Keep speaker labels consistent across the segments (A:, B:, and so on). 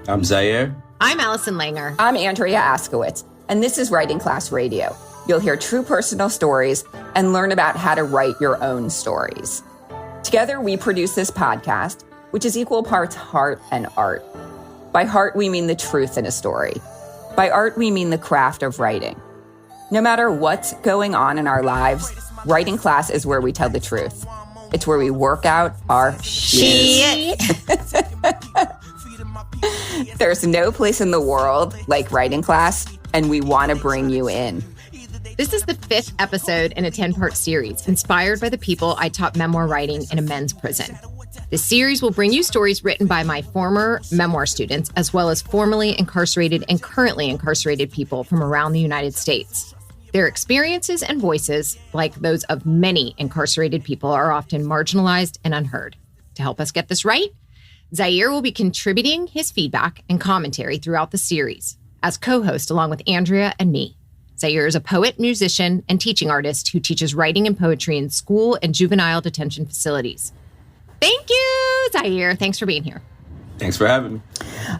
A: I'm Zaire.
B: I'm Allison Langer.
C: I'm Andrea Askowitz, and this is Writing Class Radio. You'll hear true personal stories and learn about how to write your own stories. Together, we produce this podcast, which is equal parts heart and art. By heart, we mean the truth in a story. By art, we mean the craft of writing. No matter what's going on in our lives, Writing Class is where we tell the truth. It's where we work out our shit. There's no place in the world like Writing Class, and we want to bring you in.
B: This is the 5th episode in a 10-part series inspired by the people I taught memoir writing in a men's prison. This series will bring you stories written by my former memoir students, as well as formerly incarcerated and currently incarcerated people from around the United States. Their experiences and voices, like those of many incarcerated people, are often marginalized and unheard. To help us get this right, Zaire will be contributing his feedback and commentary throughout the series as co-host along with Andrea and me. Zaire is a poet, musician, and teaching artist who teaches writing and poetry in school and juvenile detention facilities. Thank you, Zaire. Thanks for being here.
A: Thanks for having me.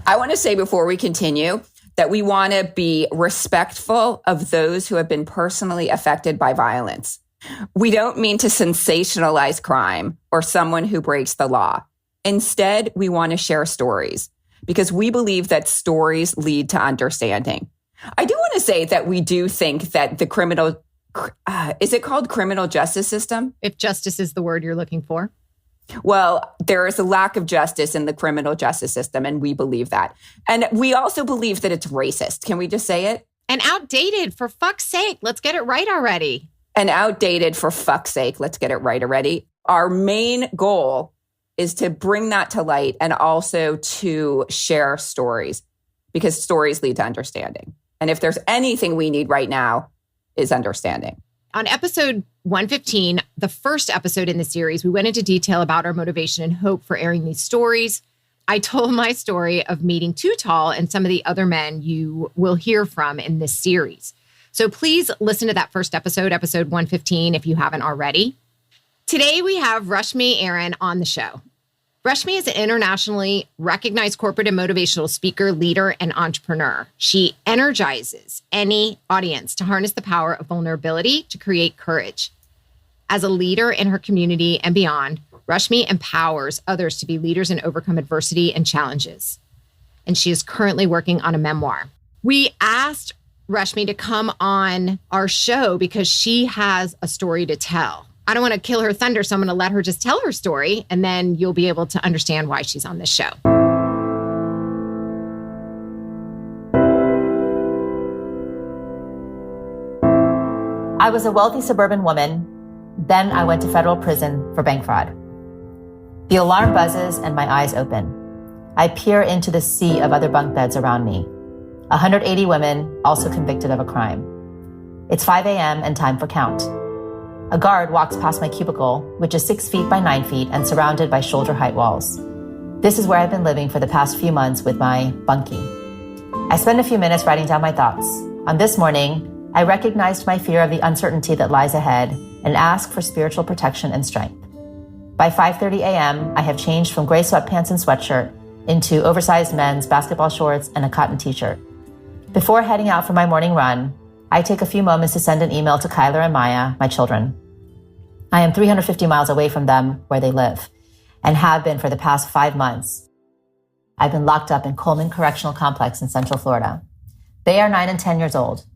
C: I want to say before we continue that we want to be respectful of those who have been personally affected by violence. We don't mean to sensationalize crime or someone who breaks the law. Instead, we want to share stories because we believe that stories lead to understanding. I do want to say that we do think that the criminal, is it called criminal justice system?
B: If justice is the word you're looking for.
C: Well, there is a lack of justice in the criminal justice system, and we believe that. And we also believe that it's racist. Can we just say it?
B: And outdated, for fuck's sake. Let's get it right already.
C: And outdated, for fuck's sake. Let's get it right already. Our main goal is to bring that to light and also to share stories because stories lead to understanding. And if there's anything we need right now is understanding.
B: On episode 115, the first episode in the series, we went into detail about our motivation and hope for airing these stories. I told my story of meeting Too Tall and some of the other men you will hear from in this series. So please listen to that first episode, episode 115, if you haven't already. Today, we have Rashmi Airan on the show. Rashmi is an internationally recognized corporate and motivational speaker, leader, and entrepreneur. She energizes any audience to harness the power of vulnerability to create courage. As a leader in her community and beyond, Rashmi empowers others to be leaders and overcome adversity and challenges. And she is currently working on a memoir. We asked Rashmi to come on our show because she has a story to tell. I don't want to kill her thunder, so I'm going to let her just tell her story, and then you'll be able to understand why she's on this show.
D: I was a wealthy suburban woman. Then I went to federal prison for bank fraud. The alarm buzzes and my eyes open. I peer into the sea of other bunk beds around me. 180 women also convicted of a crime. It's 5 a.m. and time for count. A guard walks past my cubicle, which is 6 feet by 9 feet and surrounded by shoulder-height walls. This is where I've been living for the past few months with my bunkie. I spend a few minutes writing down my thoughts. On this morning, I recognized my fear of the uncertainty that lies ahead and ask for spiritual protection and strength. By 5:30 a.m., I have changed from gray sweatpants and sweatshirt into oversized men's basketball shorts and a cotton t-shirt. Before heading out for my morning run, I take a few moments to send an email to Kyler and Maya, my children. I am 350 miles away from them where they live and have been for the past 5 months. I've been locked up in Coleman Correctional Complex in Central Florida. They are 9 and 10 years old.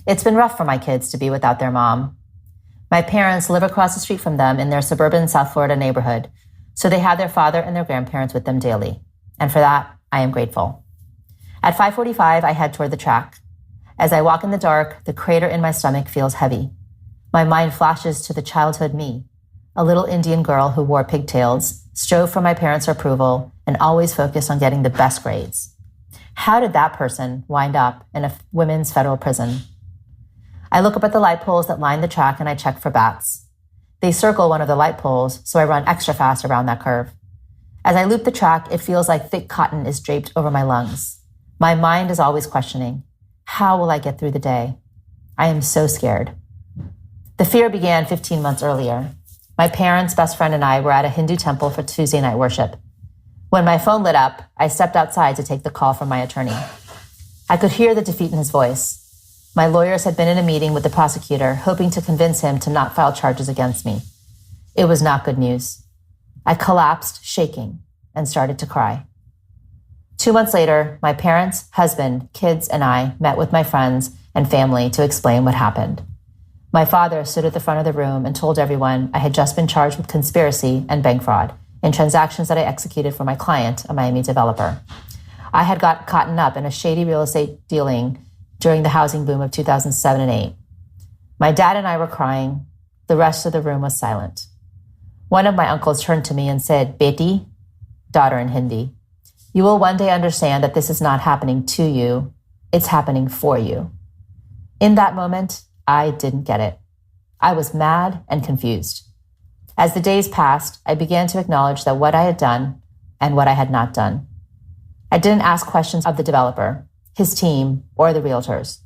D: It's been rough for my kids to be without their mom. My parents live across the street from them in their suburban South Florida neighborhood, so they have their father and their grandparents with them daily. And for that, I am grateful. At 5:45, I head toward the track. As I walk in the dark, the crater in my stomach feels heavy. My mind flashes to the childhood me, a little Indian girl who wore pigtails, strove for my parents' approval, and always focused on getting the best grades. How did that person wind up in a women's federal prison? I look up at the light poles that line the track and I check for bats. They circle one of the light poles, so I run extra fast around that curve. As I loop the track, it feels like thick cotton is draped over my lungs. My mind is always questioning, how will I get through the day? I am so scared. The fear began 15 months earlier. My parents, best friend, and I were at a Hindu temple for Tuesday night worship. When my phone lit up, I stepped outside to take the call from my attorney. I could hear the defeat in his voice. My lawyers had been in a meeting with the prosecutor, hoping to convince him to not file charges against me. It was not good news. I collapsed, shaking, and started to cry. 2 months later, my parents, husband, kids, and I met with my friends and family to explain what happened. My father stood at the front of the room and told everyone I had just been charged with conspiracy and bank fraud in transactions that I executed for my client, a Miami developer. I had got caught up in a shady real estate dealing during the housing boom of 2007 and 8. My dad and I were crying. The rest of the room was silent. One of my uncles turned to me and said, "Beti," daughter in Hindi, "you will one day understand that this is not happening to you. It's happening for you." In that moment, I didn't get it. I was mad and confused. As the days passed, I began to acknowledge that what I had done and what I had not done. I didn't ask questions of the developer, his team, or the realtors.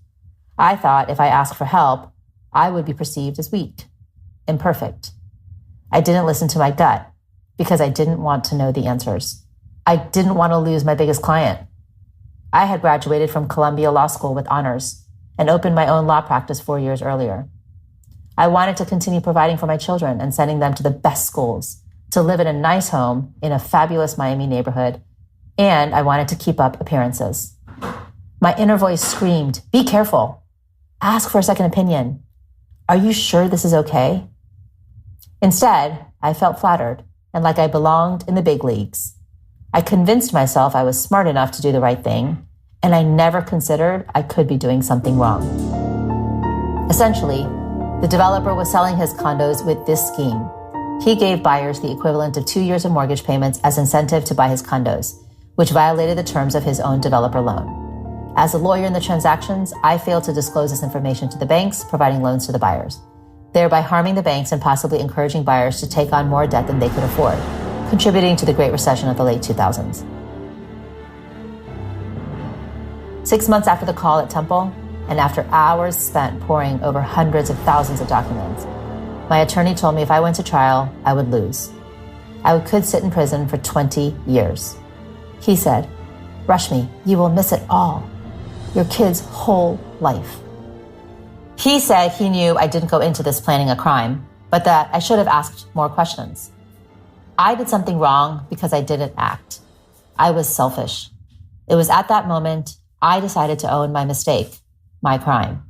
D: I thought if I asked for help, I would be perceived as weak, imperfect. I didn't listen to my gut because I didn't want to know the answers. I didn't want to lose my biggest client. I had graduated from Columbia Law School with honors and opened my own law practice 4 years earlier. I wanted to continue providing for my children and sending them to the best schools, to live in a nice home in a fabulous Miami neighborhood, and I wanted to keep up appearances. My inner voice screamed, "Be careful. Ask for a second opinion. Are you sure this is okay?" Instead, I felt flattered and like I belonged in the big leagues. I convinced myself I was smart enough to do the right thing, and I never considered I could be doing something wrong. Essentially, the developer was selling his condos with this scheme. He gave buyers the equivalent of 2 years of mortgage payments as incentive to buy his condos, which violated the terms of his own developer loan. As a lawyer in the transactions, I failed to disclose this information to the banks, providing loans to the buyers, thereby harming the banks and possibly encouraging buyers to take on more debt than they could afford, contributing to the Great Recession of the late 2000s. 6 months after the call at Temple, and after hours spent poring over hundreds of thousands of documents, my attorney told me if I went to trial, I would lose. I could sit in prison for 20 years. He said, "Rashmi, you will miss it all. Your kid's whole life." He said he knew I didn't go into this planning a crime, but that I should have asked more questions. I did something wrong because I didn't act. I was selfish. It was at that moment I decided to own my mistake, my crime.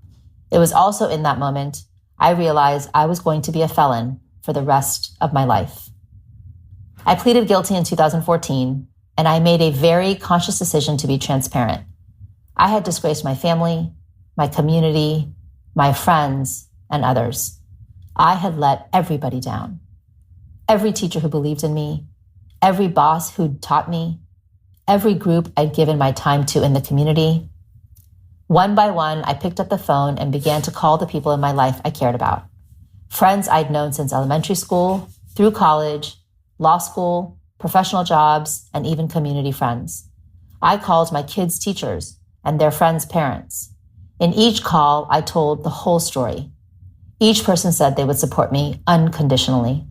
D: It was also in that moment I realized I was going to be a felon for the rest of my life. I pleaded guilty in 2014, and I made a very conscious decision to be transparent. I had disgraced my family, my community, my friends, and others. I had let everybody down. Every teacher who believed in me, every boss who'd taught me, every group I'd given my time to in the community. One by one, I picked up the phone and began to call the people in my life I cared about. Friends I'd known since elementary school, through college, law school, professional jobs, and even community friends. I called my kids' teachers and their friends' parents. In each call, I told the whole story. Each person said they would support me unconditionally.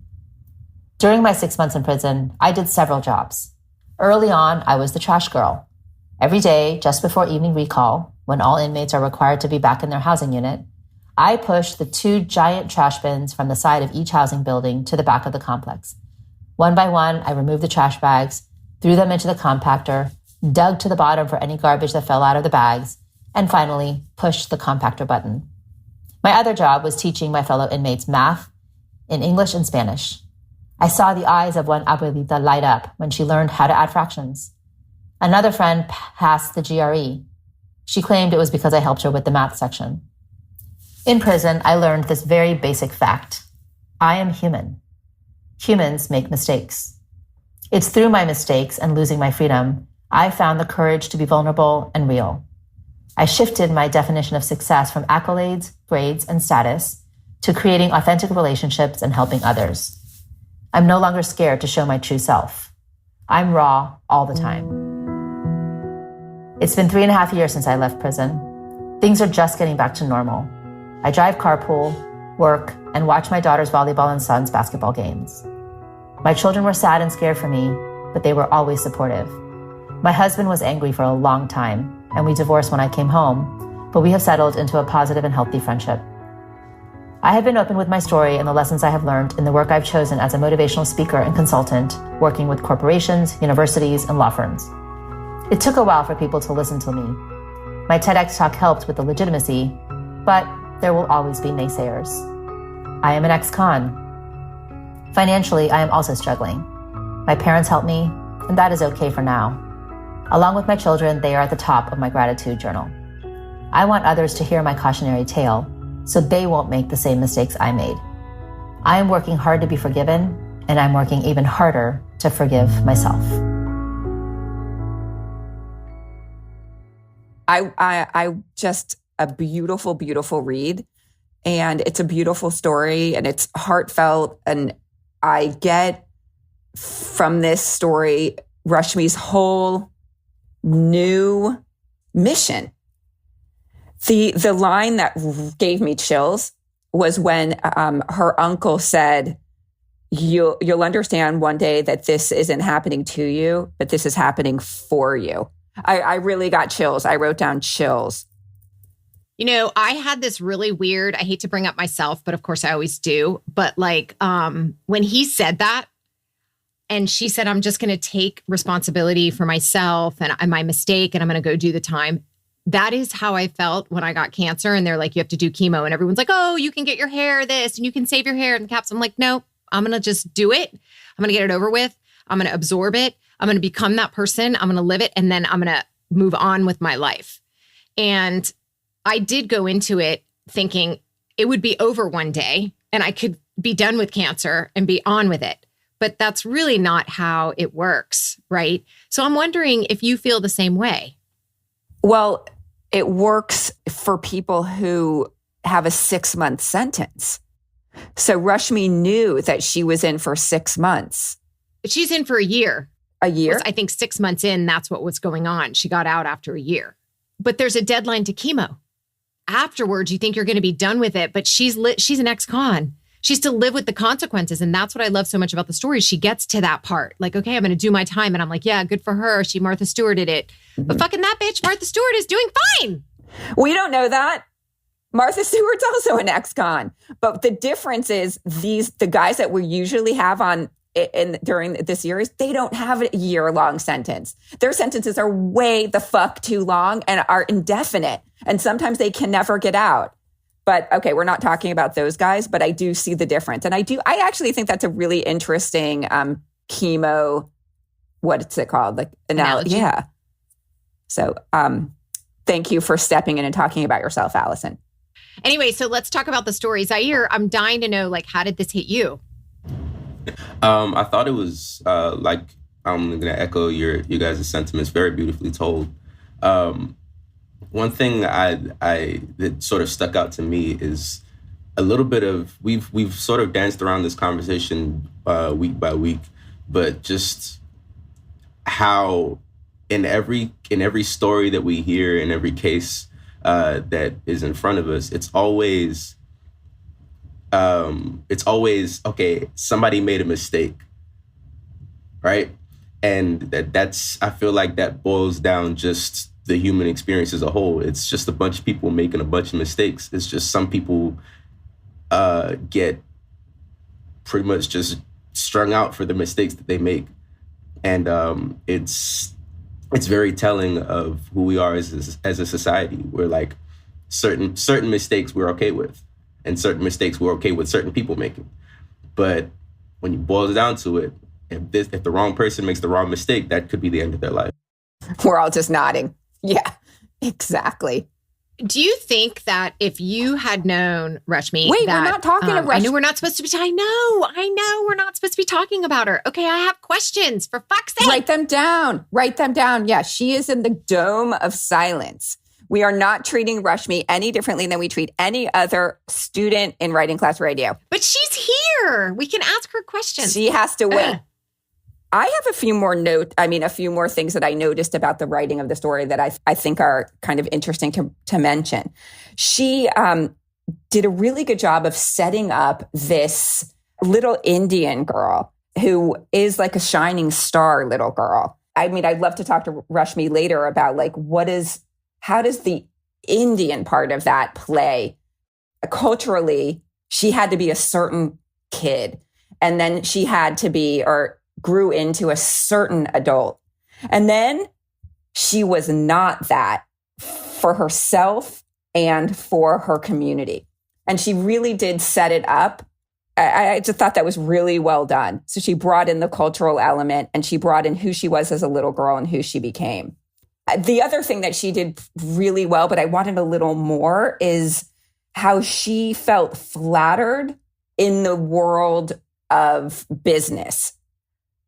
D: During my 6 months in prison, I did several jobs. Early on, I was the trash girl. Every day, just before evening recall, when all inmates are required to be back in their housing unit, I pushed the 2 giant trash bins from the side of each housing building to the back of the complex. One by one, I removed the trash bags, threw them into the compactor, dug to the bottom for any garbage that fell out of the bags, and finally pushed the compactor button. My other job was teaching my fellow inmates math in English and Spanish. I saw the eyes of one abuelita light up when she learned how to add fractions. Another friend passed the GRE. She claimed it was because I helped her with the math section. In prison, I learned this very basic fact. I am human. Humans make mistakes. It's through my mistakes and losing my freedom, I found the courage to be vulnerable and real. I shifted my definition of success from accolades, grades, and status to creating authentic relationships and helping others. I'm no longer scared to show my true self. I'm raw all the time. It's been 3.5 years since I left prison. Things are just getting back to normal. I drive carpool, work, and watch my daughter's volleyball and son's basketball games. My children were sad and scared for me, but they were always supportive. My husband was angry for a long time, and we divorced when I came home, but we have settled into a positive and healthy friendship. I have been open with my story and the lessons I have learned in the work I've chosen as a motivational speaker and consultant, working with corporations, universities, and law firms. It took a while for people to listen to me. My TEDx talk helped with the legitimacy, but there will always be naysayers. I am an ex-con. Financially, I am also struggling. My parents help me, and that is okay for now. Along with my children, they are at the top of my gratitude journal. I want others to hear my cautionary tale, so they won't make the same mistakes I made. I am working hard to be forgiven, and I'm working even harder to forgive myself.
C: I just a beautiful, beautiful read. And it's a beautiful story and it's heartfelt. And I get from this story, Rashmi's whole new mission. The line that gave me chills was when her uncle said, you'll understand one day that this isn't happening to you, but this is happening for you. I really got chills. I wrote down chills.
B: You know, I had this really weird, I hate to bring up myself, but of course I always do. But like when he said that and she said, I'm just going to take responsibility for myself and my mistake and I'm going to go do the time. That is how I felt when I got cancer. And they're like, you have to do chemo. And everyone's like, oh, you can get your hair this and you can save your hair in caps. I'm like, no, I'm going to just do it. I'm going to get it over with. I'm going to absorb it. I'm going to become that person. I'm going to live it. And then I'm going to move on with my life. And I did go into it thinking it would be over one day and I could be done with cancer and be on with it. But that's really not how it works, right? So I'm wondering if you feel the same way.
C: Well, it works for people who have a 6-month sentence. So Rashmi knew that she was in for 6 months.
B: She's in for a year.
C: A year?
B: I think 6 months in, that's what was going on. She got out after a year. But there's a deadline to chemo. Afterwards, you think you're going to be done with it, but she's an ex-con. She's to live with the consequences. And that's what I love so much about the story. She gets to that part. Like, okay, I'm going to do my time. And I'm like, yeah, good for her. She Martha Stewarted it. Mm-hmm. But fucking that bitch, Martha Stewart, is doing fine.
C: We don't know that. Martha Stewart's also an ex-con. But the difference is the guys that we usually have on during the series, they don't have a year-long sentence. Their sentences are way the fuck too long and are indefinite. And sometimes they can never get out. But okay, we're not talking about those guys, but I do see the difference. And I actually think that's a really interesting chemo, what's it called? Like analogy. Yeah. So thank you for stepping in and talking about yourself, Allison.
B: Anyway, so let's talk about the story. Zaire, I'm dying to know, like, how did this hit you?
A: I thought it was like, I'm going to echo your guys' sentiments, very beautifully told. One thing that sort of stuck out to me is a little bit of, we've sort of danced around this conversation week by week, but just how in every story that we hear, in every case that is in front of us, it's always, okay, somebody made a mistake, right? And that's, I feel like that boils down just the human experience as a whole. It's just a bunch of people making a bunch of mistakes. It's just some people get pretty much just strung out for the mistakes that they make. And it's very telling of who we are as a society. We're like certain mistakes we're okay with, and certain mistakes we're okay with certain people making. But when you boil it down to it, if the wrong person makes the wrong mistake, that could be the end of their life.
C: We're all just nodding. Yeah, exactly.
B: Do you think that if you had known Rashmi...
C: Wait, we're not talking to Rashmi.
B: I know we're not supposed to be... I know we're not supposed to be talking about her. Okay, I have questions, for fuck's sake.
C: Write them down. Yeah, she is in the dome of silence. We are not treating Rashmi any differently than we treat any other student in Writing Class Radio.
B: But she's here. We can ask her questions.
C: She has to wait. I have a few more things that I noticed about the writing of the story that I think are kind of interesting to mention. She did a really good job of setting up this little Indian girl who is like a shining star little girl. I mean, I'd love to talk to Rashmi later about like, how does the Indian part of that play? Culturally, she had to be a certain kid, and then she had to be or grew into a certain adult. And then she was not that for herself and for her community. And she really did set it up. I just thought that was really well done. So she brought in the cultural element, and she brought in who she was as a little girl and who she became. The other thing that she did really well, but I wanted a little more, is how she felt flattered in the world of business.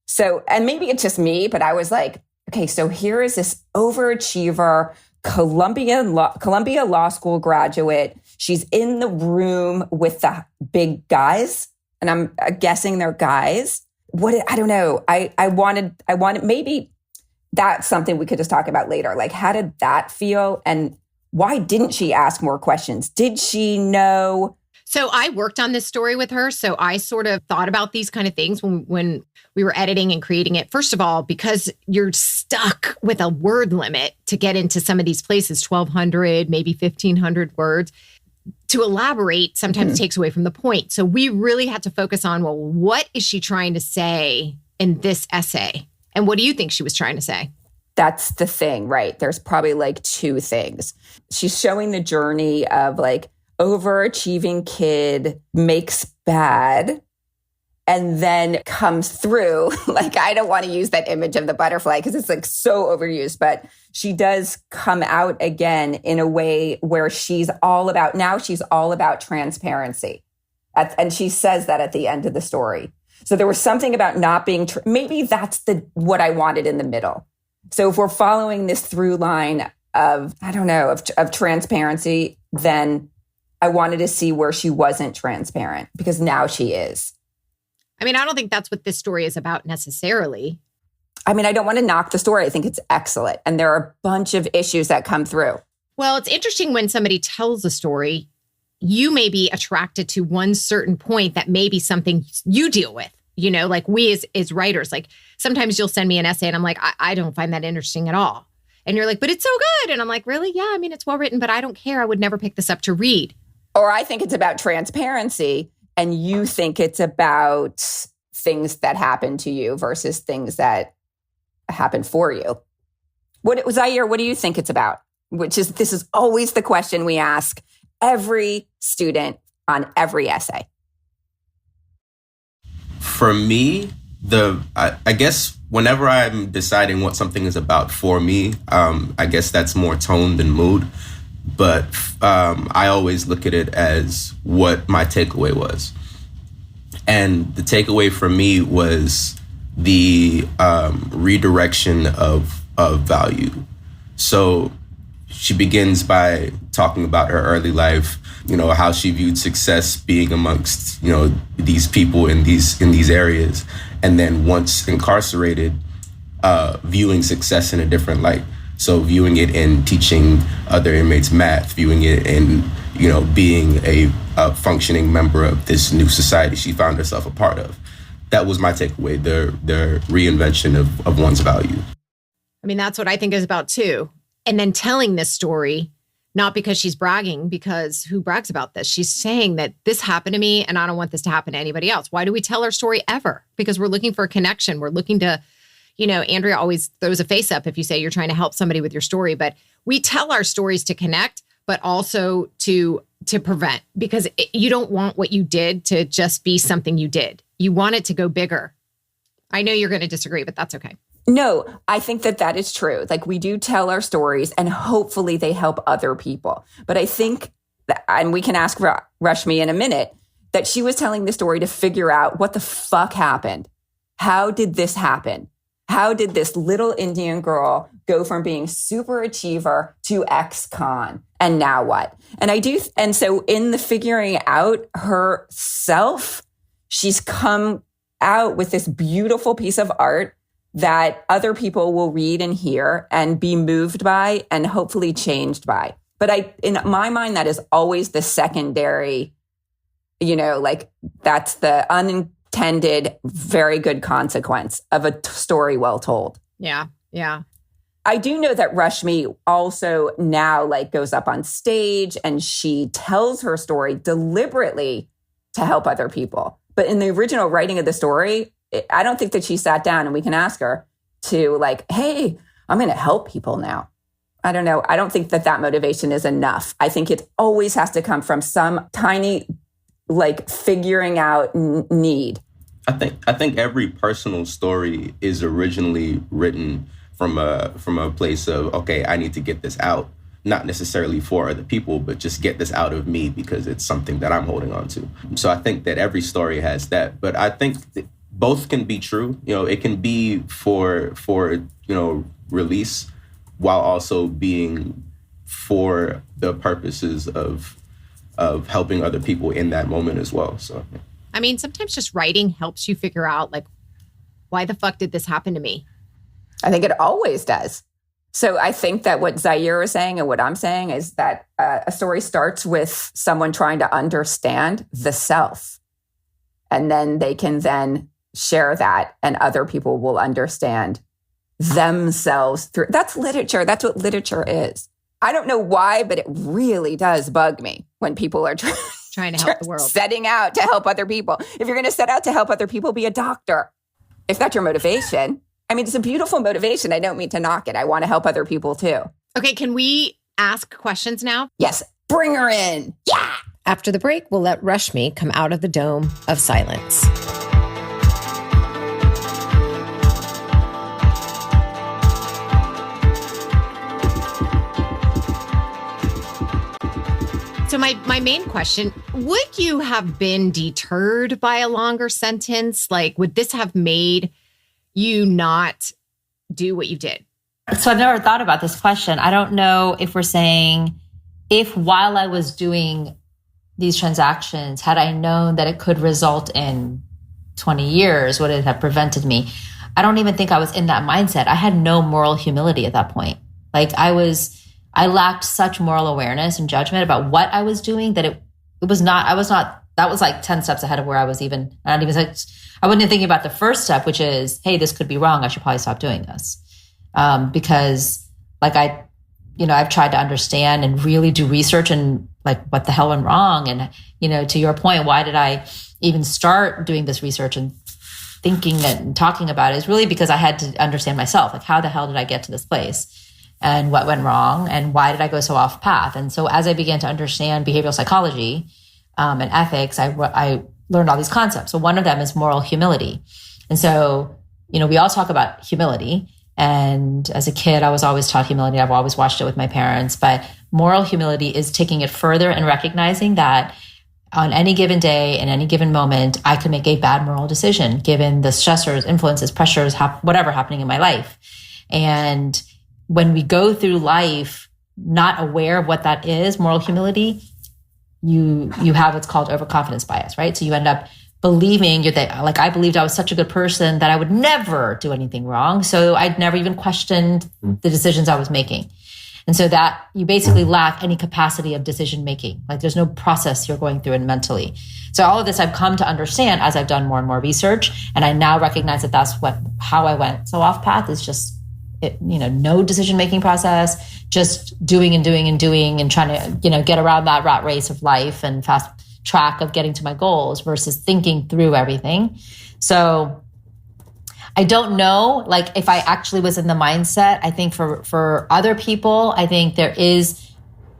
C: So, and maybe it's just me, but I was like, okay, so here is this overachiever, Columbia Law School graduate. She's in the room with the big guys, and I'm guessing they're guys. I don't know. I wanted, maybe that's something we could just talk about later. Like, how did that feel? And why didn't she ask more questions? Did she know?
B: So I worked on this story with her. So I sort of thought about these kind of things when we were editing and creating it. First of all, because you're stuck with a word limit to get into some of these places, 1,200, maybe 1,500 words. To elaborate sometimes takes away from the point. So we really had to focus on, well, what is she trying to say in this essay? And what do you think she was trying to say?
C: That's the thing, right? There's probably like two things. She's showing the journey of like overachieving kid makes bad and then comes through. Like, I don't want to use that image of the butterfly because it's like so overused, but she does come out again in a way where she's all about transparency. And she says that at the end of the story. So there was something about not being, maybe that's what I wanted in the middle. So if we're following this through line of, I don't know, of transparency, then I wanted to see where she wasn't transparent, because now she is.
B: I mean, I don't think that's what this story is about necessarily.
C: I mean, I don't want to knock the story. I think it's excellent. And there are a bunch of issues that come through.
B: Well, it's interesting when somebody tells a story, you may be attracted to one certain point that may be something you deal with. You know, like we as writers, like sometimes you'll send me an essay and I'm like, I don't find that interesting at all. And you're like, but it's so good. And I'm like, really? Yeah, I mean, it's well written, but I don't care. I would never pick this up to read.
C: Or I think it's about transparency and you think it's about things that happen to you versus things that happen for you. Zaire, what do you think it's about? This is always the question we ask every student on every essay.
A: For me, I guess whenever I'm deciding what something is about for me, I guess that's more tone than mood. But I always look at it as what my takeaway was. And the takeaway for me was the redirection of value. So she begins by talking about her early life, you know, how she viewed success being amongst, you know, these people in these areas. And then once incarcerated, viewing success in a different light. So viewing it in teaching other inmates math, viewing it in, you know, being a functioning member of this new society she found herself a part of. That was my takeaway, the reinvention of one's value.
B: I mean, that's what I think is about too. And then telling this story, not because she's bragging, because who brags about this? She's saying that this happened to me and I don't want this to happen to anybody else. Why do we tell our story ever? Because we're looking for a connection. We're looking to, you know, Andrea always throws a face up if you say you're trying to help somebody with your story, but we tell our stories to connect, but also to prevent, because you don't want what you did to just be something you did. You want it to go bigger. I know you're going to disagree, but that's okay.
C: No, I think that is true. Like, we do tell our stories and hopefully they help other people. But I think, and we can ask Rashmi in a minute, that she was telling the story to figure out what the fuck happened. How did this happen? How did this little Indian girl go from being super achiever to ex-con? And now what? And so in the figuring out herself, she's come out with this beautiful piece of art that other people will read and hear and be moved by and hopefully changed by. But in my mind, that is always the secondary, you know, like that's the unintended, very good consequence of a story well told.
B: Yeah. Yeah.
C: I do know that Rashmi also now goes up on stage and she tells her story deliberately to help other people. But in the original writing of the story, I don't think that she sat down, and we can ask her to hey, I'm going to help people now. I don't know. I don't think that motivation is enough. I think it always has to come from some tiny, figuring out need.
A: I think every personal story is originally written from a place of, okay, I need to get this out, not necessarily for other people, but just get this out of me because it's something that I'm holding on to. So I think that every story has that, but I think both can be true. It can be for release while also being for the purposes of helping other people in that moment as well. So,
B: I mean, sometimes just writing helps you figure out why the fuck did this happen to me?
C: I think it always does. So I think that what Zaire is saying and what I'm saying is that a story starts with someone trying to understand the self. And then they can then share that and other people will understand themselves through. That's literature. That's what literature is. I don't know why, but it really does bug me when people are
B: trying to help the world.
C: Setting out to help other people. If you're going to set out to help other people, be a doctor. If that's your motivation. I mean, it's a beautiful motivation. I don't mean to knock it. I want to help other people too.
B: Okay, can we ask questions now?
C: Yes, bring her in. Yeah.
B: After the break, we'll let Rashmi come out of the dome of silence. So my main question, would you have been deterred by a longer sentence? Would this have made you not do what you did?
D: So I've never thought about this question. I don't know if we're saying, if while I was doing these transactions, had I known that it could result in 20 years, would it have prevented me? I don't even think I was in that mindset. I had no moral humility at that point. I lacked such moral awareness and judgment about what I was doing that that was 10 steps ahead of where I was even. I wasn't even thinking about the first step, which is, hey, this could be wrong. I should probably stop doing this. Because I've tried to understand and really do research and what the hell went wrong. And, to your point, why did I even start doing this research and thinking and talking about it is really because I had to understand myself. How the hell did I get to this place? And what went wrong? And why did I go so off path? And so as I began to understand behavioral psychology and ethics, I learned all these concepts. So one of them is moral humility. And so, we all talk about humility. And as a kid, I was always taught humility. I've always watched it with my parents. But moral humility is taking it further and recognizing that on any given day, in any given moment, I could make a bad moral decision given the stressors, influences, pressures, whatever happening in my life. And when we go through life not aware of what that is, moral humility, you have what's called overconfidence bias, right? So you end up believing I believed I was such a good person that I would never do anything wrong. So I'd never even questioned the decisions I was making. And so that you basically lack any capacity of decision making. There's no process you're going through it mentally. So all of this I've come to understand as I've done more and more research. And I now recognize that that's how I went so off path is just no decision-making process, just doing and doing and doing and trying to, get around that rat race of life and fast track of getting to my goals versus thinking through everything. So I don't know, if I actually was in the mindset. I think for other people, I think there is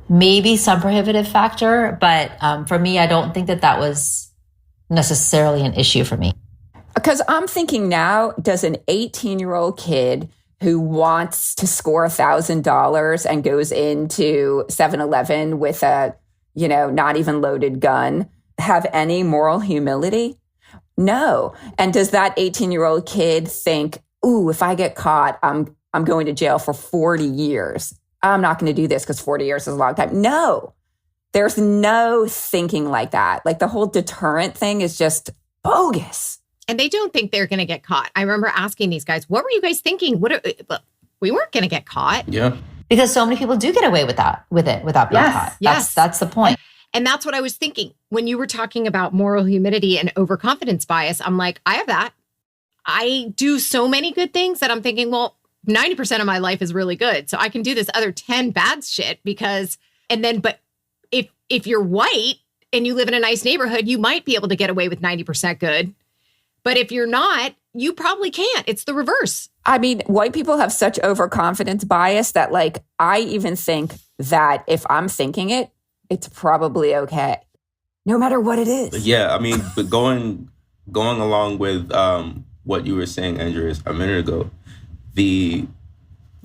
D: maybe some prohibitive factor, but for me, I don't think that was necessarily an issue for me.
C: Because I'm thinking now, does an 18-year-old kid who wants to score $1,000 and goes into 7-Eleven with a, not even loaded gun, have any moral humility? No. And does that 18-year-old kid think, ooh, if I get caught, I'm going to jail for 40 years. I'm not going to do this because 40 years is a long time. No, there's no thinking like that. The whole deterrent thing is just bogus.
B: And they don't think they're going to get caught. I remember asking these guys, what were you guys thinking? We weren't going to get caught.
A: Yeah.
D: Because so many people do get away with it without being caught. That's the point.
B: And that's what I was thinking. When you were talking about moral humidity and overconfidence bias, I'm like, I have that. I do so many good things that I'm thinking, well, 90% of my life is really good. So I can do this other 10 bad shit but if you're white and you live in a nice neighborhood, you might be able to get away with 90% good. But if you're not, you probably can't. It's the reverse.
C: I mean, white people have such overconfidence bias that like, I even think that if I'm thinking it, it's probably okay, no matter what it is.
A: Yeah, I mean, but going along with what you were saying, Andrew, a minute ago, the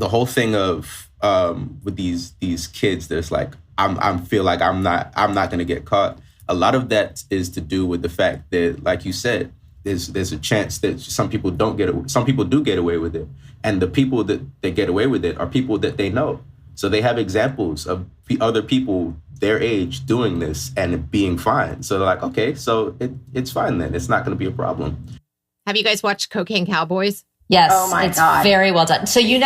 A: whole thing of with these kids, there's like I feel like I'm not going to get caught. A lot of that is to do with the fact that, like you said, there's a chance that some people do get away with it, and the people that get away with it are people that they know. So they have examples of other people their age doing this and it being fine. So they're like, okay, so it's fine then. It's not going to be a problem.
B: Have you guys watched Cocaine Cowboys?
D: Yes,
C: oh my
D: it's
C: God.
D: Very well done. So do you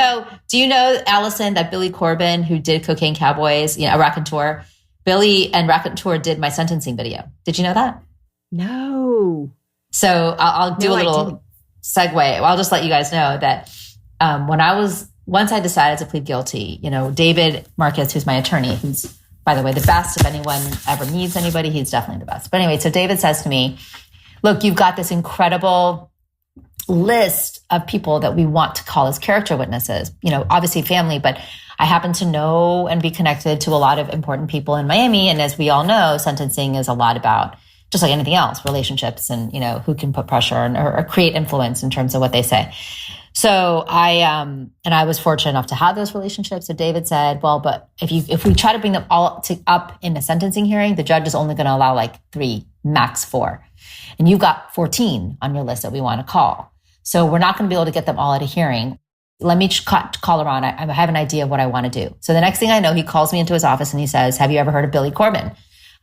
D: know, Allison, that Billy Corbin, who did Cocaine Cowboys, a raconteur, Billy and raconteur did my sentencing video. Did you know that?
B: No.
D: So I'll do a little segue. I'll just let you guys know that once I decided to plead guilty, David Marquez, who's my attorney, who's, by the way, the best. If anyone ever needs anybody, he's definitely the best. But anyway, so David says to me, look, you've got this incredible list of people that we want to call as character witnesses, obviously family, but I happen to know and be connected to a lot of important people in Miami. And as we all know, sentencing is a lot about, just like anything else, relationships and, who can put pressure or create influence in terms of what they say. So I was fortunate enough to have those relationships. So David said, well, but if we try to bring them all up in a sentencing hearing, the judge is only going to allow like 3, max 4. And you've got 14 on your list that we want to call. So we're not going to be able to get them all at a hearing. Let me call around. I have an idea of what I want to do. So the next thing I know, he calls me into his office and he says, have you ever heard of Billy Corbin?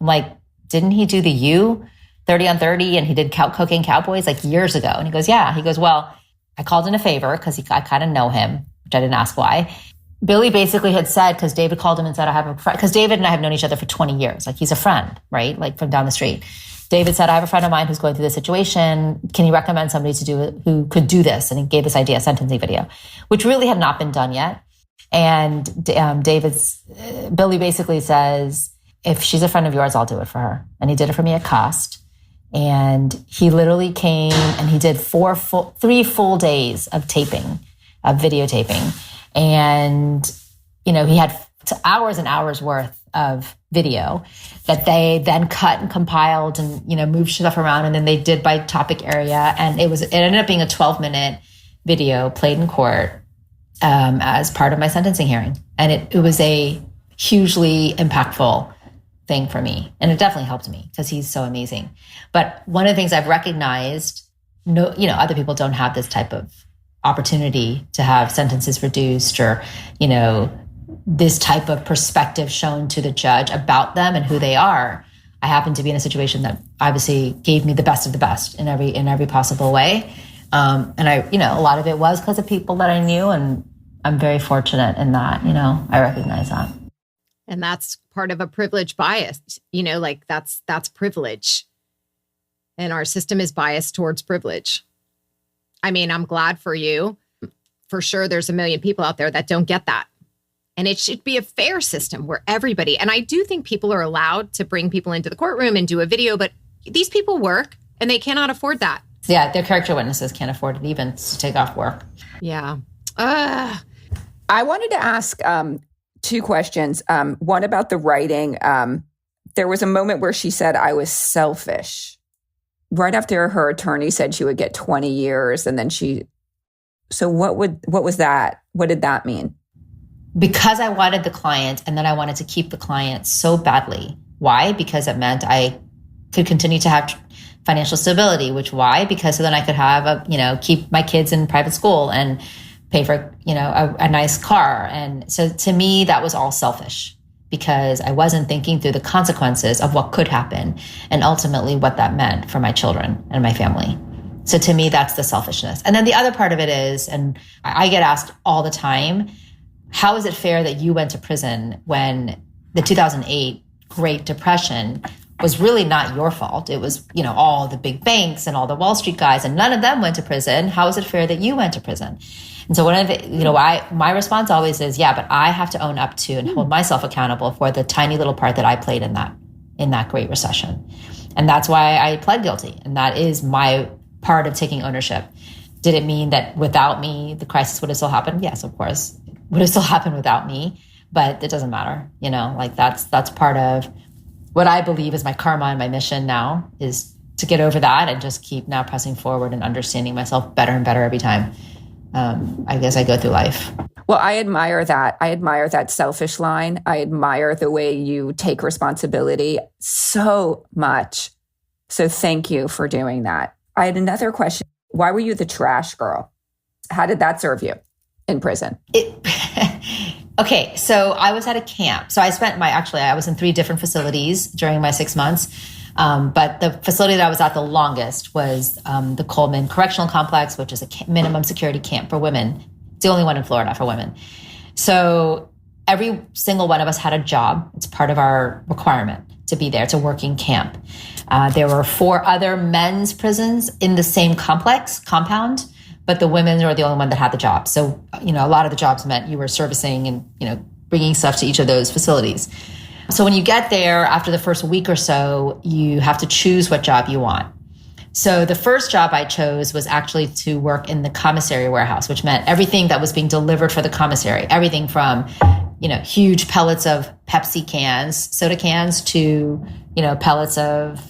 D: I'm like, didn't he do the U 30 on 30? And he did Cocaine Cowboys like years ago. And he goes, yeah. He goes, well, I called in a favor because I kind of know him, which I didn't ask why. Billy basically had said, because David called him and said, I have a friend, because David and I have known each other for 20 years. Like he's a friend, right? Like from down the street. David said, I have a friend of mine who's going through this situation. Can you recommend somebody to do it who could do this? And he gave this idea, a sentencing video, which really had not been done yet. And Billy basically says, if she's a friend of yours, I'll do it for her. And he did it for me at cost. And he literally came and he did 3 full days of taping, of videotaping. And, he had hours and hours worth of video that they then cut and compiled and, moved stuff around. And then they did by topic area. And it ended up being a 12-minute video played in court as part of my sentencing hearing. And it was a hugely impactful thing for me. And it definitely helped me because he's so amazing. But one of the things I've recognized, other people don't have this type of opportunity to have sentences reduced or, this type of perspective shown to the judge about them and who they are. I happen to be in a situation that obviously gave me the best of the best in every possible way. And I, a lot of it was because of people that I knew, and I'm very fortunate in that, I recognize that.
B: And that's part of a privilege bias, like that's privilege. And our system is biased towards privilege. I mean, I'm glad for you. For sure, there's a million people out there that don't get that. And it should be a fair system where everybody, and I do think people are allowed to bring people into the courtroom and do a video, but these people work and they cannot afford that.
D: Yeah, their character witnesses can't afford it even to take off work.
B: Yeah.
C: I wanted to ask 2 questions. One about the writing. There was a moment where she said, I was selfish. Right after her attorney said she would get 20 years. And then so what was that? What did that mean?
D: Because I wanted the client and then I wanted to keep the client so badly. Why? Because it meant I could continue to have financial stability, why? Because then I could have keep my kids in private school and pay for, a nice car. And so to me, that was all selfish because I wasn't thinking through the consequences of what could happen and ultimately what that meant for my children and my family. So to me, that's the selfishness. And then the other part of it is, and I get asked all the time, how is it fair that you went to prison when the 2008 Great Depression was really not your fault. It was, all the big banks and all the Wall Street guys, and none of them went to prison. How is it fair that you went to prison? And so one of the, my response always is, yeah, but I have to own up to and hold myself accountable for the tiny little part that I played in that Great Recession. And that's why I pled guilty. And that is my part of taking ownership. Did it mean that without me, the crisis would have still happened? Yes, of course. It would have still happened without me, but it doesn't matter. That's part of what I believe is my karma and my mission now, is to get over that and just keep now pressing forward and understanding myself better and better every time. I guess I go through life.
C: Well, I admire that. I admire that selfish line. I admire the way you take responsibility so much. So thank you for doing that. I had another question. Why were you the trash girl? How did that serve you in prison?
D: Okay, so I was at a camp. So I was in 3 different facilities during my 6 months. But the facility that I was at the longest was the Coleman Correctional Complex, which is a minimum security camp for women. It's the only one in Florida for women. So every single one of us had a job. It's part of our requirement to be there. It's a working camp. There were 4 other men's prisons in the same compound, but the women were the only one that had the job. So, a lot of the jobs meant you were servicing and, bringing stuff to each of those facilities. So when you get there, after the first week or so, you have to choose what job you want. So the first job I chose was actually to work in the commissary warehouse, which meant everything that was being delivered for the commissary, everything from, huge pellets of Pepsi cans, soda cans, to, pellets of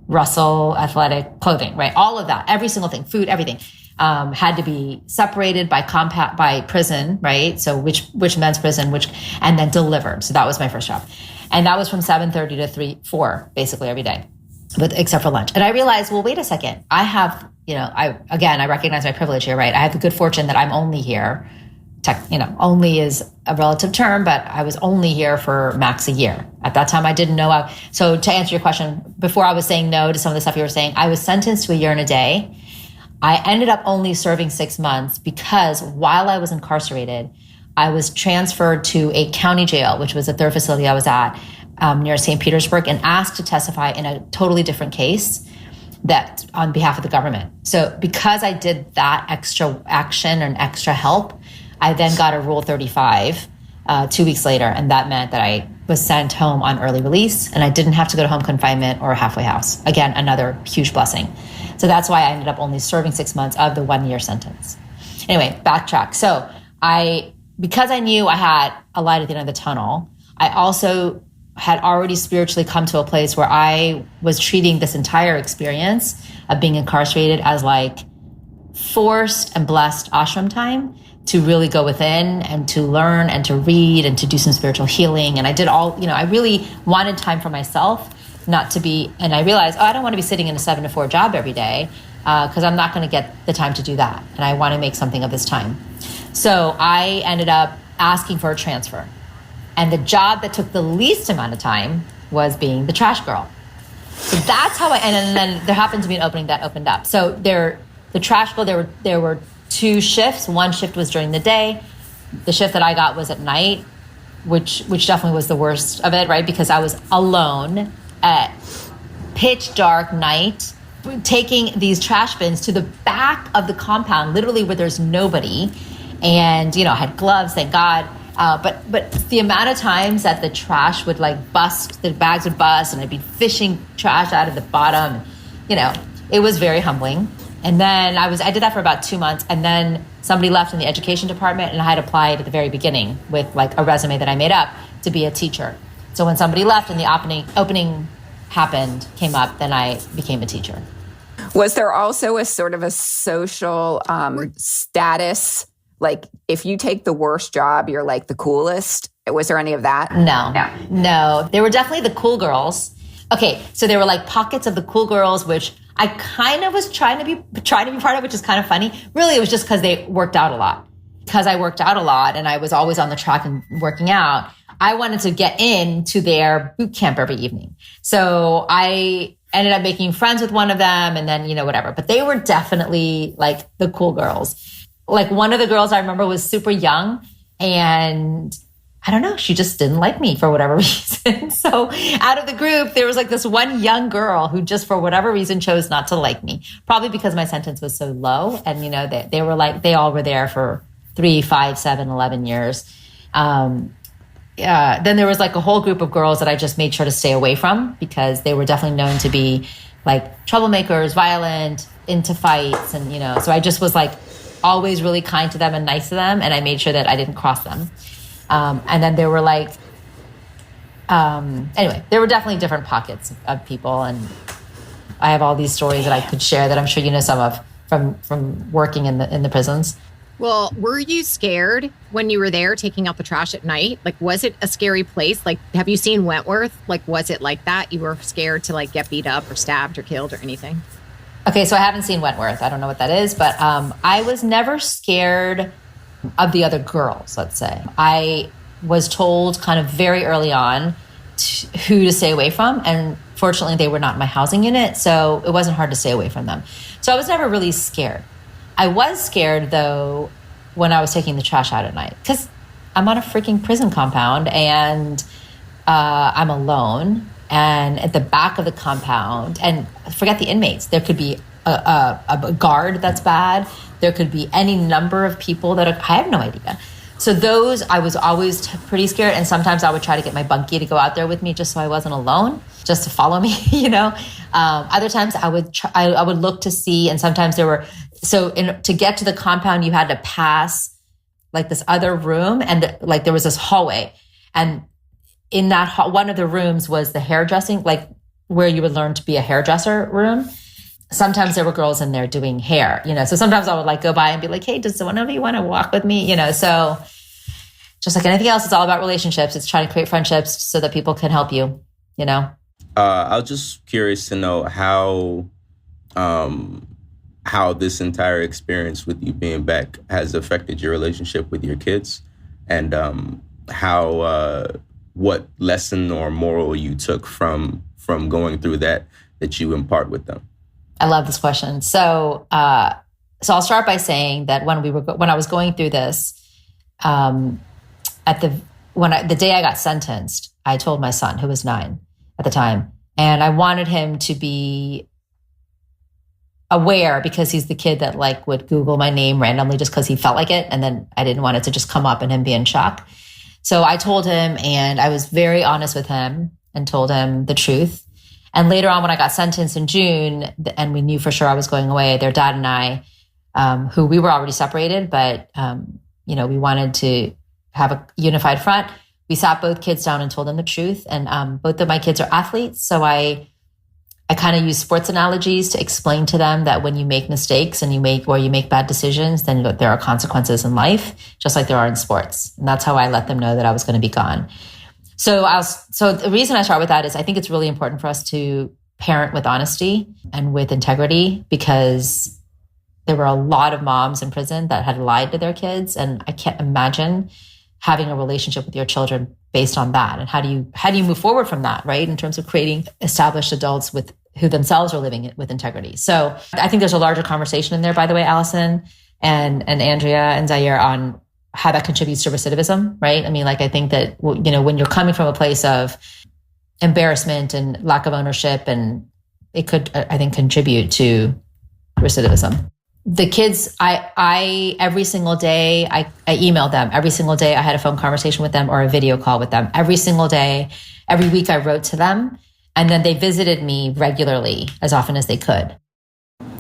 D: Russell athletic clothing, right? All of that, every single thing, food, everything. Had to be separated by prison, right? So which men's prison, and then delivered. So that was my first job. And that was from 7:30 to 4, basically every day, except for lunch. And I realized, well, wait a second. I have, I recognize my privilege here, right? I have the good fortune that I'm only here. Only is a relative term, but I was only here for max a year. At that time, I didn't know. So to answer your question, before I was saying no to some of the stuff you were saying, I was sentenced to a year and a day. I ended up only serving 6 months because while I was incarcerated, I was transferred to a county jail, which was the 3rd facility I was at near St. Petersburg, and asked to testify in a totally different case that on behalf of the government. So because I did that extra action and extra help, I then got a Rule 35 2 weeks later, and that meant that I was sent home on early release, and I didn't have to go to home confinement or a halfway house. Again, another huge blessing. So that's why I ended up only serving 6 months of the 1-year sentence. Anyway, backtrack. So because I knew I had a light at the end of the tunnel, I also had already spiritually come to a place where I was treating this entire experience of being incarcerated as like forced and blessed ashram time to really go within and to learn and to read and to do some spiritual healing. And I did I really wanted time for myself, and I realized, I don't want to be sitting in a 7 to 4 job every day because I'm not going to get the time to do that. And I want to make something of this time. So I ended up asking for a transfer. And the job that took the least amount of time was being the trash girl. So that's how and then there happened to be an opening that opened up. So the trash girl, there were 2 shifts. One shift was during the day. The shift that I got was at night, which definitely was the worst of it, right? Because I was alone at pitch dark night, taking these trash bins to the back of the compound, literally where there's nobody. And, I had gloves, thank God. But the amount of times that the trash would bust, the bags would bust, and I'd be fishing trash out of the bottom, it was very humbling. And then I did that for about 2 months. And then somebody left in the education department, and I had applied at the very beginning with a resume that I made up to be a teacher. So when somebody left and the opening came up, then I became a teacher.
C: Was there also a sort of a social status? Like if you take the worst job, you're like the coolest. Was there any of that?
D: No. There were definitely the cool girls. Okay, so there were pockets of the cool girls, which I kind of was trying to be part of, which is kind of funny. Really, it was just because they worked out a lot. Because I worked out a lot and I was always on the track and working out, I wanted to get into their boot camp every evening. So I ended up making friends with one of them and then, whatever. But they were definitely the cool girls. One of the girls I remember was super young and I don't know, she just didn't like me for whatever reason. So out of the group, there was like this one young girl who just for whatever reason chose not to like me, probably because my sentence was so low. And, you know, they were like, they all were there for 3, 5, 7, 11 years. Then there was like a whole group of girls that I just made sure to stay away from because they were definitely known to be like troublemakers, violent, into fights. And, you know, so I just was like always really kind to them and nice to them. And I made sure that I didn't cross them. And then there were like, anyway, there were definitely different pockets of people. And I have all these stories that I could share that I'm sure you know some of from working in the prisons.
B: Well, were you scared when you were there taking out the trash at night? Like, was it a scary place? Like, have you seen Wentworth? Like, was it like that? You were scared to like get beat up or stabbed or killed or anything?
D: Okay, so I haven't seen Wentworth. I don't know what that is, but I was never scared of the other girls, let's say. I was told kind of very early on who to stay away from. And fortunately, they were not in my housing unit, so it wasn't hard to stay away from them. So I was never really scared. I was scared, though, when I was taking the trash out at night, because I'm on a freaking prison compound and I'm alone. And at the back of the compound, and forget the inmates, there could be a guard that's bad. There could be any number of people that I have no idea. So those, I was always pretty scared. And sometimes I would try to get my bunkie to go out there with me just so I wasn't alone, just to follow me, you know. Other times I would look to see, and sometimes there were, to get to the compound, you had to pass like this other room, and like there was this hallway. And in that, one of the rooms was the hairdressing, like where you would learn to be a hairdresser room. Sometimes there were girls in there doing hair, you know, so sometimes I would like go by and be like, hey, does one of you want to walk with me? You know, so just like anything else, it's all about relationships. It's trying to create friendships so that people can help you, you know?
A: I was just curious to know how this entire experience with you being back has affected your relationship with your kids, and what lesson or moral you took from going through that you impart with them.
D: I love this question. So I'll start by saying that when I was going through this, the day I got sentenced, I told my son, who was 9 at the time, and I wanted him to be aware, because he's the kid that like would Google my name randomly just because he felt like it, and then I didn't want it to just come up and him be in shock. So I told him, and I was very honest with him and told him the truth. And later on, when I got sentenced in June, and we knew for sure I was going away, their dad and I, who we were already separated, but you know, we wanted to have a unified front. We sat both kids down and told them the truth. And both of my kids are athletes, so I kind of use sports analogies to explain to them that when you make mistakes and you make bad decisions, then there are consequences in life, just like there are in sports. And that's how I let them know that I was going to be gone. So the reason I start with that is I think it's really important for us to parent with honesty and with integrity, because there were a lot of moms in prison that had lied to their kids. And I can't imagine having a relationship with your children based on that. And how do you move forward from that, right? In terms of creating established adults who themselves are living with integrity. So I think there's a larger conversation in there, by the way, Allison and Andrea and Zaire, on how that contributes to recidivism, right? I mean, like, I think that, you know, when you're coming from a place of embarrassment and lack of ownership, and it could, I think, contribute to recidivism. The kids, I every single day, I emailed them. Every single day I had a phone conversation with them or a video call with them. Every single day, every week I wrote to them. And then they visited me regularly, as often as they could.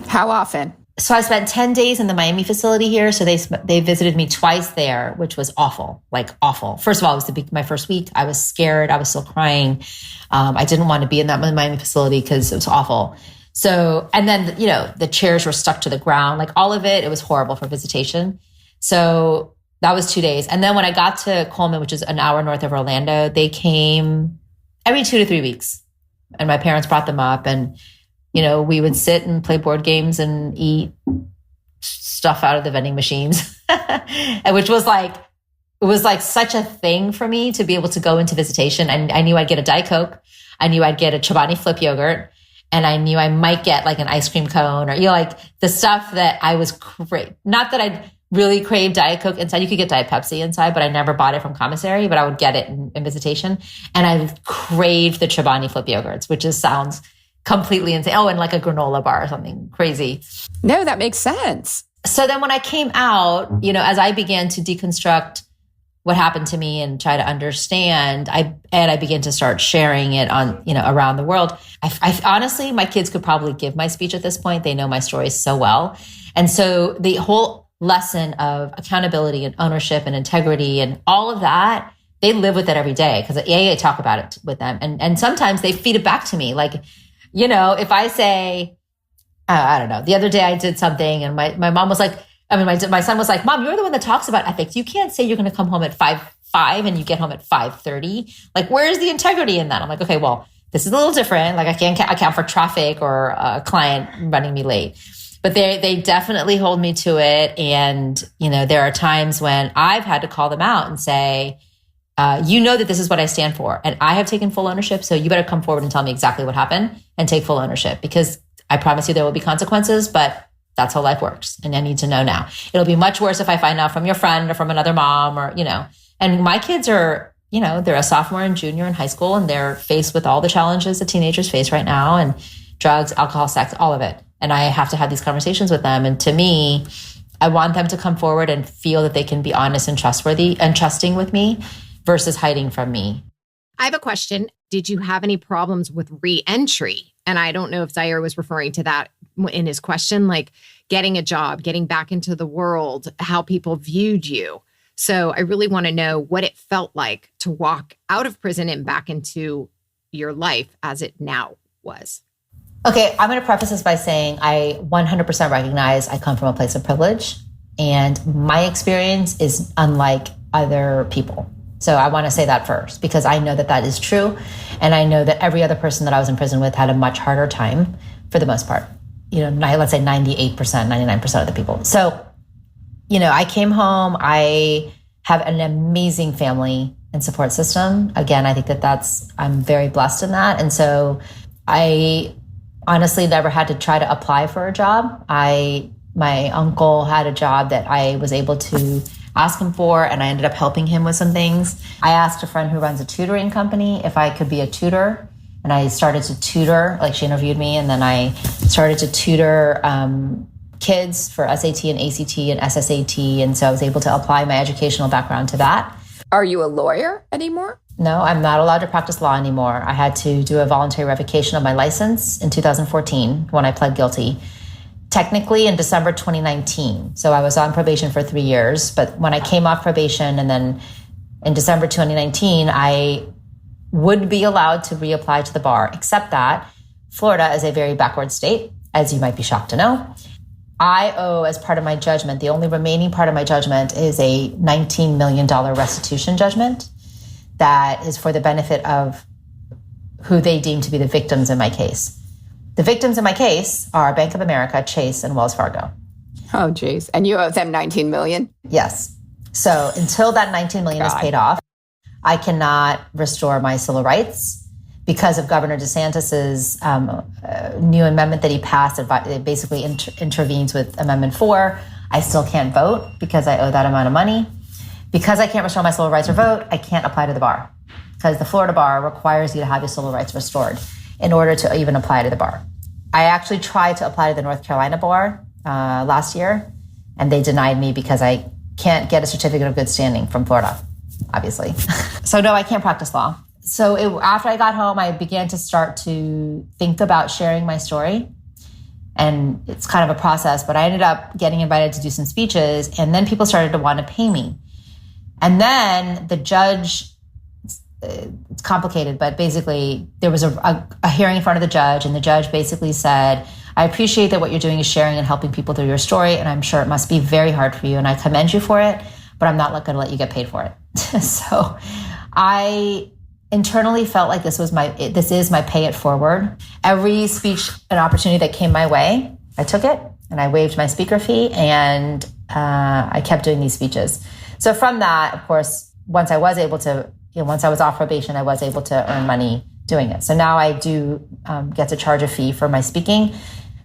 C: How often?
D: So I spent 10 days in the Miami facility here. So they visited me twice there, which was awful, like awful. First of all, it was my first week. I was scared. I was still crying. I didn't want to be in that Miami facility because it was awful. So, and then, you know, the chairs were stuck to the ground, like all of it was horrible for visitation. So that was 2 days. And then when I got to Coleman, which is an hour north of Orlando, they came every 2 to 3 weeks. And my parents brought them up, and, you know, we would sit and play board games and eat stuff out of the vending machines, which was like, it was like such a thing for me to be able to go into visitation. And I knew I'd get a Diet Coke. I knew I'd get a Chobani Flip yogurt. And I knew I might get like an ice cream cone, or, you know, like the stuff that I was great. Not that I'd really craved Diet Coke inside. You could get Diet Pepsi inside, but I never bought it from commissary, but I would get it in visitation. And I craved the Chobani Flip yogurts, which just sounds completely insane. Oh, and like a granola bar or something crazy.
C: No, that makes sense.
D: So then when I came out, as I began to deconstruct what happened to me and try to understand, I began to start sharing it on, around the world. I honestly, my kids could probably give my speech at this point. They know my story so well. And so the whole lesson of accountability and ownership and integrity and all of that, they live with it every day because I talk about it with them. And sometimes they feed it back to me. Like, if I say, I don't know, the other day I did something and my mom was like, my son was like, Mom, you're the one that talks about ethics. You can't say you're going to come home at 5 and you get home at 5:30. Like, where's the integrity in that? I'm like, okay, well, this is a little different. Like, I can't account for traffic or a client running me late. But they definitely hold me to it. And, there are times when I've had to call them out and say, that this is what I stand for. And I have taken full ownership. So you better come forward and tell me exactly what happened and take full ownership, because I promise you there will be consequences, but that's how life works. And I need to know now. It'll be much worse if I find out from your friend or from another mom or, and my kids are, they're a sophomore and junior in high school, and they're faced with all the challenges that teenagers face right now, and drugs, alcohol, sex, all of it. And I have to have these conversations with them. And to me, I want them to come forward and feel that they can be honest and trustworthy and trusting with me versus hiding from me.
B: I have a question. Did you have any problems with re-entry? And I don't know if Zaire was referring to that in his question, like getting a job, getting back into the world, how people viewed you. So I really want to know what it felt like to walk out of prison and back into your life as it now was.
D: Okay, I'm going to preface this by saying I 100% recognize I come from a place of privilege, and my experience is unlike other people. So I want to say that first, because I know that that is true. And I know that every other person that I was in prison with had a much harder time for the most part. Let's say 98%, 99% of the people. So, I came home. I have an amazing family and support system. Again, I think I'm very blessed in that. And so I honestly never had to try to apply for a job. My uncle had a job that I was able to ask him for, and I ended up helping him with some things. I asked a friend who runs a tutoring company if I could be a tutor, and I started to tutor, like she interviewed me, and then I started to tutor kids for SAT and ACT and SSAT, and so I was able to apply my educational background to that.
C: Are you a lawyer anymore?
D: No, I'm not allowed to practice law anymore. I had to do a voluntary revocation of my license in 2014 when I pled guilty. Technically in December 2019. So I was on probation for 3 years. But when I came off probation and then in December 2019, I would be allowed to reapply to the bar, except that Florida is a very backward state, as you might be shocked to know. I owe, as part of my judgment, the only remaining part of my judgment is a $19 million restitution judgment that is for the benefit of who they deem to be the victims in my case. The victims in my case are Bank of America, Chase, and Wells Fargo.
C: Oh, geez. And you owe them $19 million?
D: Yes. So until that $19 million is paid off, I cannot restore my civil rights because of Governor DeSantis's new amendment that he passed. It basically intervenes with Amendment 4. I still can't vote because I owe that amount of money. Because I can't restore my civil rights or vote, I can't apply to the bar because the Florida bar requires you to have your civil rights restored in order to even apply to the bar. I actually tried to apply to the North Carolina bar last year, and they denied me because I can't get a certificate of good standing from Florida, obviously. So no, I can't practice law. So after I got home, I began to start to think about sharing my story. And it's kind of a process, but I ended up getting invited to do some speeches, and then people started to want to pay me. And then the judge, it's complicated, but basically there was a hearing in front of the judge, and the judge basically said, I appreciate that what you're doing is sharing and helping people through your story, and I'm sure it must be very hard for you, and I commend you for it, but I'm not going to let you get paid for it. So I internally felt like this is my pay it forward. Every speech and opportunity that came my way, I took it, and I waived my speaker fee, and I kept doing these speeches. So from that, of course, once I was off probation, I was able to earn money doing it. So now I do get to charge a fee for my speaking,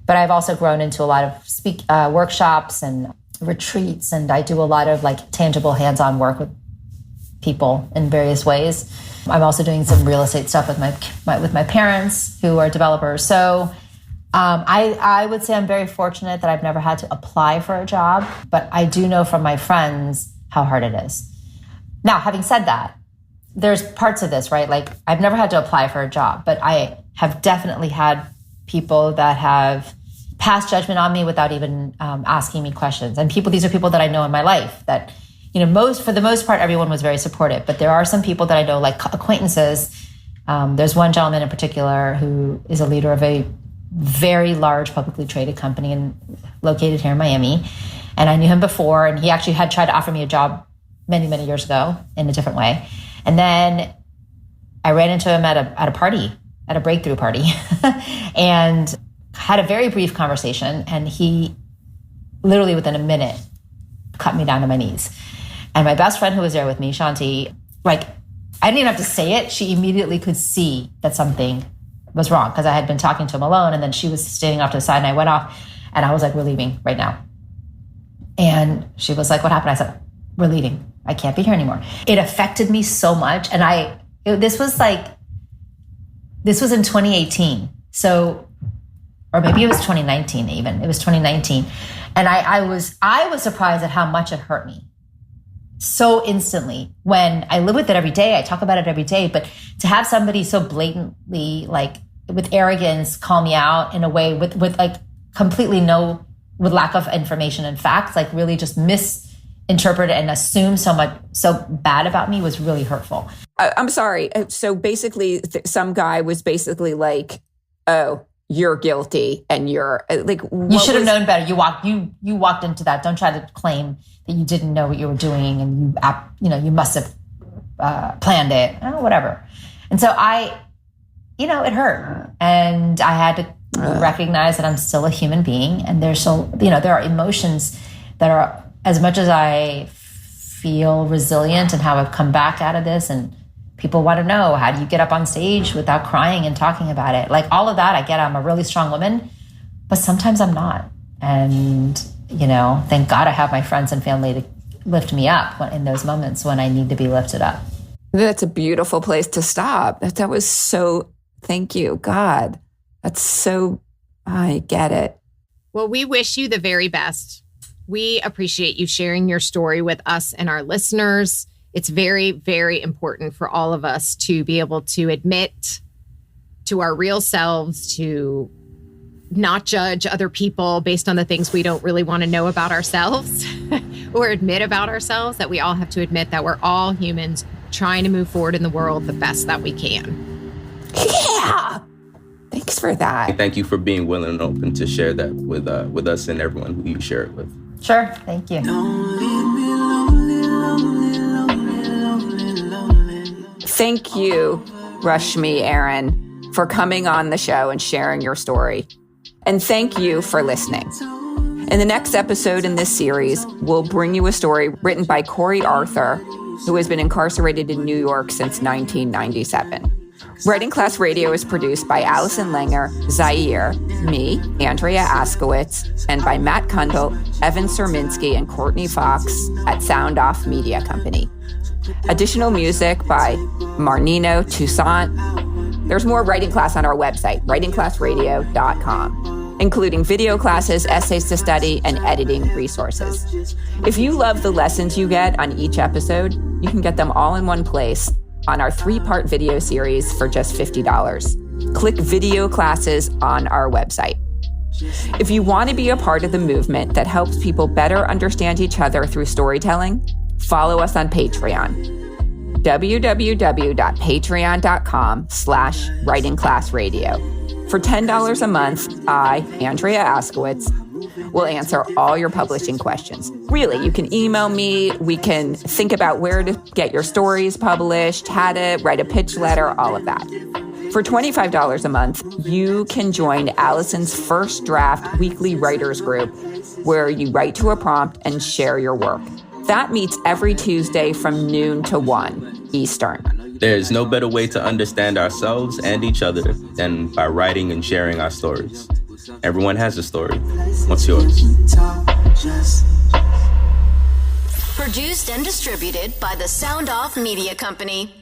D: but I've also grown into a lot of workshops and retreats, and I do a lot of like tangible hands-on work with people in various ways. I'm also doing some real estate stuff with my parents who are developers. So I would say I'm very fortunate that I've never had to apply for a job, but I do know from my friends how hard it is. Now, having said that, there's parts of this, right? Like I've never had to apply for a job, but I have definitely had people that have passed judgment on me without even asking me questions. And these are people that I know in my life that, for the most part, everyone was very supportive. But there are some people that I know, like acquaintances. There's one gentleman in particular who is a leader of a very large publicly traded company located here in Miami. And I knew him before, and he actually had tried to offer me a job many, many years ago in a different way. And then I ran into him at a party, at a breakthrough party, and had a very brief conversation. And he literally within a minute cut me down to my knees. And my best friend who was there with me, Shanti, like I didn't even have to say it. She immediately could see that something was wrong because I had been talking to him alone. And then she was standing off to the side and I went off and I was like, we're leaving right now. And she was like, what happened? I said, we're leaving. I can't be here anymore. It affected me so much. And this was in 2018. So, or maybe it was 2019 even. It was 2019. And I was surprised at how much it hurt me so instantly when I live with it every day. I talk about it every day, but to have somebody so blatantly, like with arrogance, call me out in a way with like completely with lack of information and facts, like really just misinterpret and assume so bad about me was really hurtful.
C: I'm sorry. So basically some guy was basically like, oh, you're guilty and you're like,
D: you should have known better. You walked into that. Don't try to claim that you didn't know what you were doing and you must have planned it, whatever. And so it hurt. And I had to recognize that I'm still a human being and there are emotions that are, as much as I feel resilient and how I've come back out of this, and people want to know, how do you get up on stage without crying and talking about it? Like all of that, I get, I'm a really strong woman, but sometimes I'm not. And, thank God I have my friends and family to lift me up in those moments when I need to be lifted up.
C: That's a beautiful place to stop. That was so, thank you, God. That's so, I get it.
B: Well, we wish you the very best. We appreciate you sharing your story with us and our listeners. It's very, very important for all of us to be able to admit to our real selves, to not judge other people based on the things we don't really want to know about ourselves or admit about ourselves, that we all have to admit that we're all humans trying to move forward in the world the best that we can.
C: Yeah. Thanks for that.
A: Thank you for being willing and open to share that with us and everyone who you share it with.
D: Sure. Thank you.
C: Thank you, Rashmi Airan, for coming on the show and sharing your story. And thank you for listening. In the next episode in this series, we'll bring you a story written by Corey Arthur, who has been incarcerated in New York since 1997. Writing Class Radio is produced by Allison Langer, Zaire, me, Andrea Askowitz, and by Matt Kundle, Evan Serminski, and Courtney Fox at Sound Off Media Company. Additional music by Marnino Toussaint. There's more writing class on our website, writingclassradio.com, including video classes, essays to study, and editing resources. If you love the lessons you get on each episode, you can get them all in one place on our 3-part video series for just $50. Click video classes on our website. If you want to be a part of the movement that helps people better understand each other through storytelling, follow us on Patreon. www.patreon.com/writingclassradio. For $10 a month, I, Andrea Askowitz, will answer all your publishing questions. Really, you can email me. We can think about where to get your stories published, how to write a pitch letter, all of that. For $25 a month, you can join Allison's First Draft weekly writers group, where you write to a prompt and share your work. That meets every Tuesday from noon to 1 Eastern.
A: There's no better way to understand ourselves and each other than by writing and sharing our stories. Everyone has a story. What's yours?
E: Produced and distributed by the Sound Off Media Company.